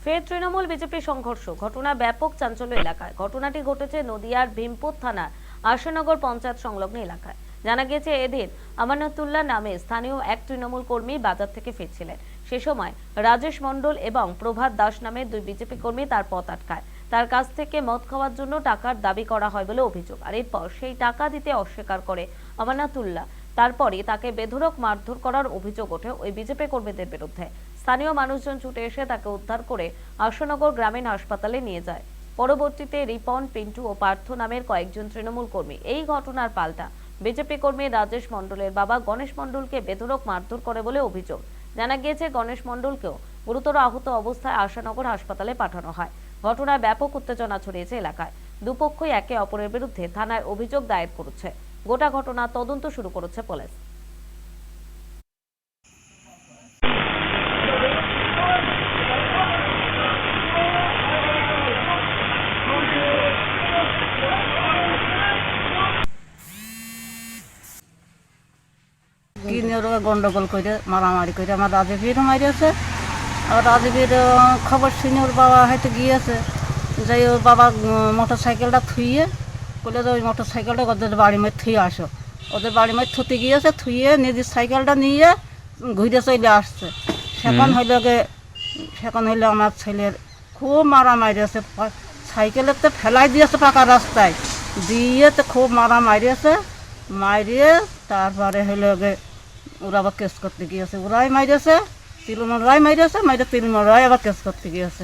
ফের তৃণমূল বিজেপি সংঘর্ষ, ঘটনা ব্যাপক চাঞ্চল্য এলাকায়। ঘটনাটি ঘটেছে নদিয়ার ভীমপুর থানার আশানগর পঞ্চায়েত সংলগ্ন এলাকায়। জানা গেছে, এদিন আমানতুল্লাহ নামে স্থানীয় এক তৃণমূল কর্মী বাজার থেকে ফিরছিলেন। সে সময় রাজেশ মণ্ডল এবং প্রভাত দাস নামে দুই বিজেপি কর্মী তার পথ আটকায়। তার কাছ থেকে মদ খাওয়ার জন্য টাকার দাবি করা হয় বলে অভিযোগ। আর এরপর সেই টাকা দিতে অস্বীকার করে আমানতুল্লাহ। তারপরে তাকে বেধড়ক মারধর করার অভিযোগ ওঠে ওই বিজেপি কর্মীদের বিরুদ্ধে। স্থানীয় মানুষজন ছুটে এসে তাকে উদ্ধার করে আশানগর গ্রামীণ হাসপাতালে নিয়ে যায়। পরবর্তীতে রিপন, পিন্টু ও পার্থ নামের কয়েকজন তৃণমূল কর্মী এই ঘটনার পাল্টা বিজেপি কর্মী রাজেশ মণ্ডলের বাবা গণেশ মণ্ডলকে বেধড়ক মারধর করে বলে অভিযোগ। জানা গিয়েছে, গণেশ মণ্ডলকেও গুরুতর আহত অবস্থায় আশানগর হাসপাতালে পাঠানো হয়। ঘটনায় ব্যাপক উত্তেজনা ছড়িয়েছে এলাকায়। দুপক্ষই একে অপরের বিরুদ্ধে থানায় অভিযোগ দায়ের করেছে। গোটা ঘটনা তদন্ত শুরু করেছে পুলিশ। কিনে গন্ডগোল করে মারামারি করে আমার রাজীবেরও মারিয়েছে। আর রাজীবের খবর শুনে ওর বাবা হয়তো গিয়েছে, যাই ওর বাবা মোটর সাইকেলটা থুইয়ে বলে যে ওই মোটর সাইকেলটা ওদের বাড়ি মেয়ে থুয়ে আসো। ওদের বাড়ি মেয়ে থুতে গিয়েছে, থুয়ে নিজের সাইকেলটা নিয়ে ঘুরে চলে আসছে। সেখান হইলে আমার ছেলের খুব মারামারি আছে। সাইকেলের তো ফেলাই দিয়েছে পাকা রাস্তায়, দিয়ে তো খুব মারিয়েছে। মারিয়ে তারপরে হইলে ওরা আবার কেস করতে গিয়েছে। ওরাই মারিয়েছে, তিলমরাই মারিয়েছে, তিলমরাই আবার কেস করতে গিয়েছে।